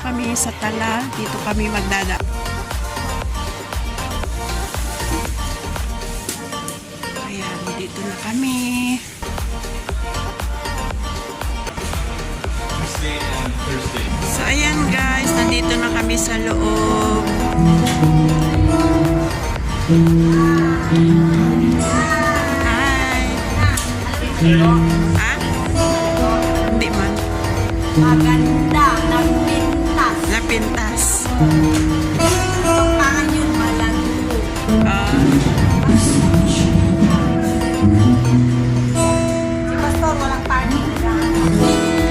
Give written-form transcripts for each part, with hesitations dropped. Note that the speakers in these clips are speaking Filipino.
kami sa Tala. Dito kami magdada. Ayan, dito na kami. So, ayan guys, nandito na kami sa loob. Hi! Ha? Hindi man. Maganda, napintas. Napintas. Pangan yun, malago. Si Pastor, walang parking.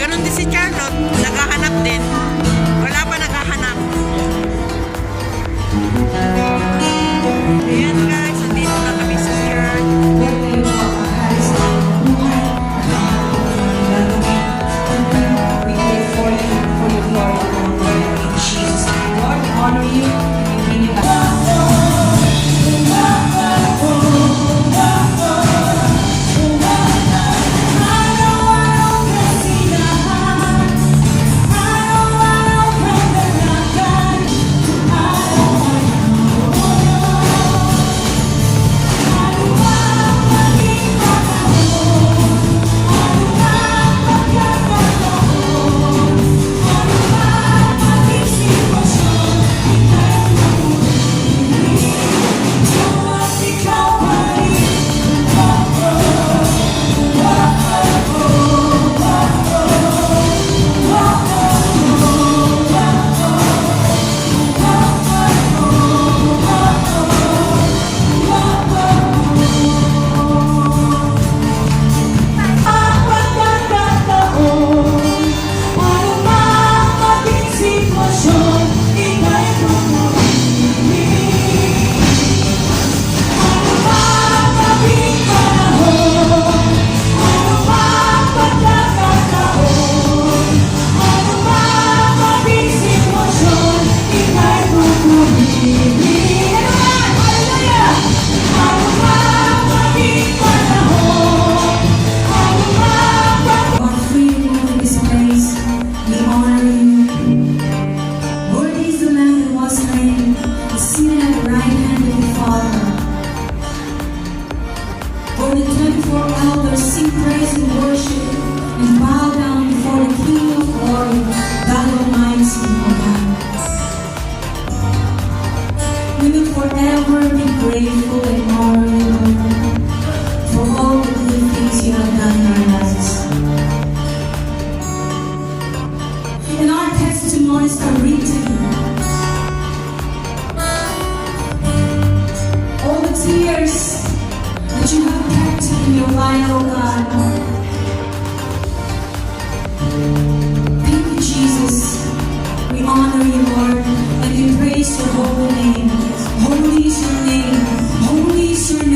Ganon din si Charlotte. Naghahanap din. Wala pa naghahanap. Ayan guys, nandito na kami sa church. Sing praise and worship and bow down before the King of glory, God Almighty, O God. We will forever be grateful and honor you, Lord, for all the good things you have done in our lives. And our testimonies are written. All the tears that you have kept in your life, oh God. Thank you, Jesus. We honor you, Lord, and we praise your holy name. Holy is your name. Holy is your name.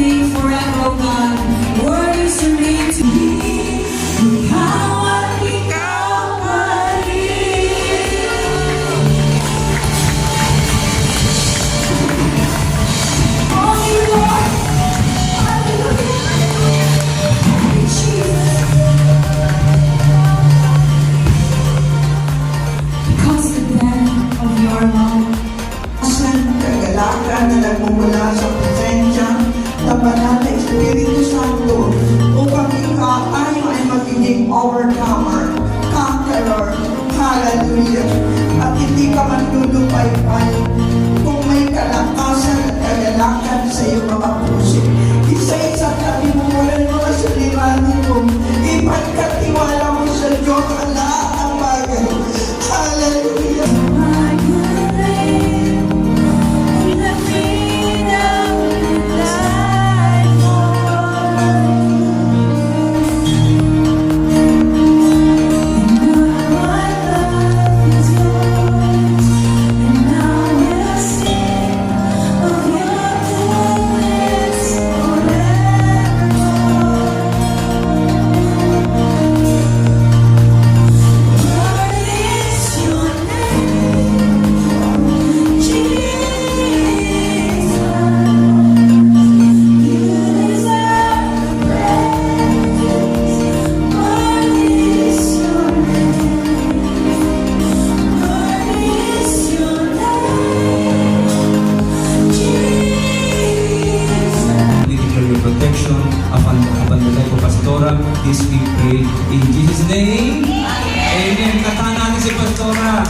pray in Jesus' name. Amen. Katahan natin si Pastora.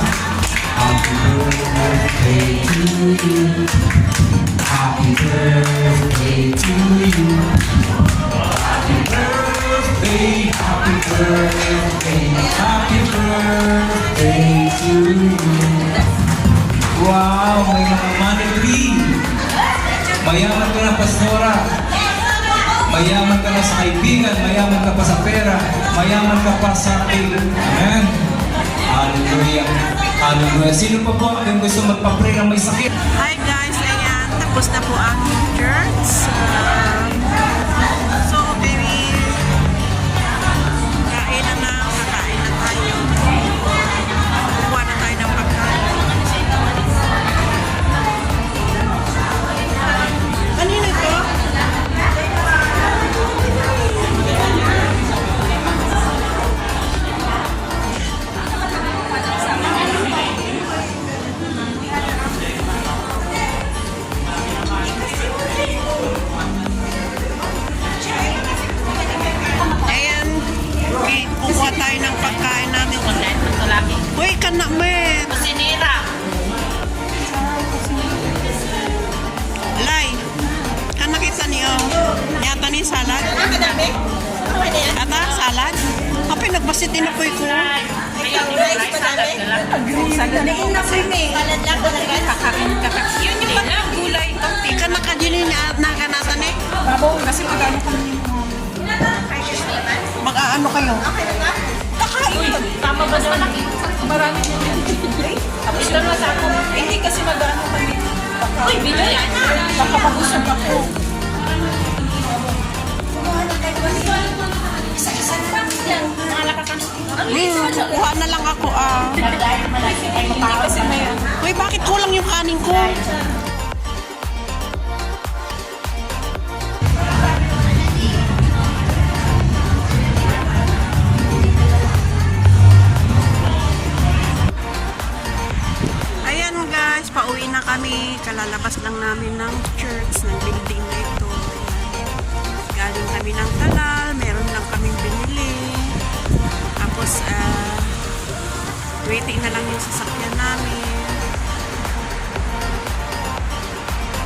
Happy birthday to you. Happy birthday to you. Happy birthday, happy birthday, happy birthday to you. Wow, may mga money tree. Mayaman ka na, Pastora. Mayaman ka na sa kaibigan, mayaman ka pa sa pera, mayaman ka pa sa ating. Amen. Hallelujah. Hallelujah. Sino pa po ang gusto magpa-pray na may sakit? Hi guys, ayan, tapos na po ang church. So, baby, kain na, kakain na tayo. Kuha na tayo ng pagkain. Kanino ito? Ayan, okay, kukuha tayo ng pagkain namin. Uy, kanamet! Sinira. Lay, kan nakita niyo, yata ni salad. Ata, salad? Apa nagbasit din ako ko. Sandaling na kami. Kalat lang talaga. Yun yung mga gulay. Ika nakadinin niya at nakanatan eh. Babo, kasi magano kami Mag-aano kayo? tama ba naman? Marami din. Tapos lang na sa ako. Hindi kasi magano kami. Uy, video yan. Baka mag-usap ako. Isa-isa pa. Yan. Mga lakakan. Kuha na lang ako ah. Hindi kasi may Uy, bakit kulang yung kanin ko? Ayan guys, pauwi na kami. Kalalabas lang namin ng church, ng building na ito. Ayan. Galing kami ng Tagal, meron lang kaming binili. Tapos, waiting na lang yung sasakyan namin.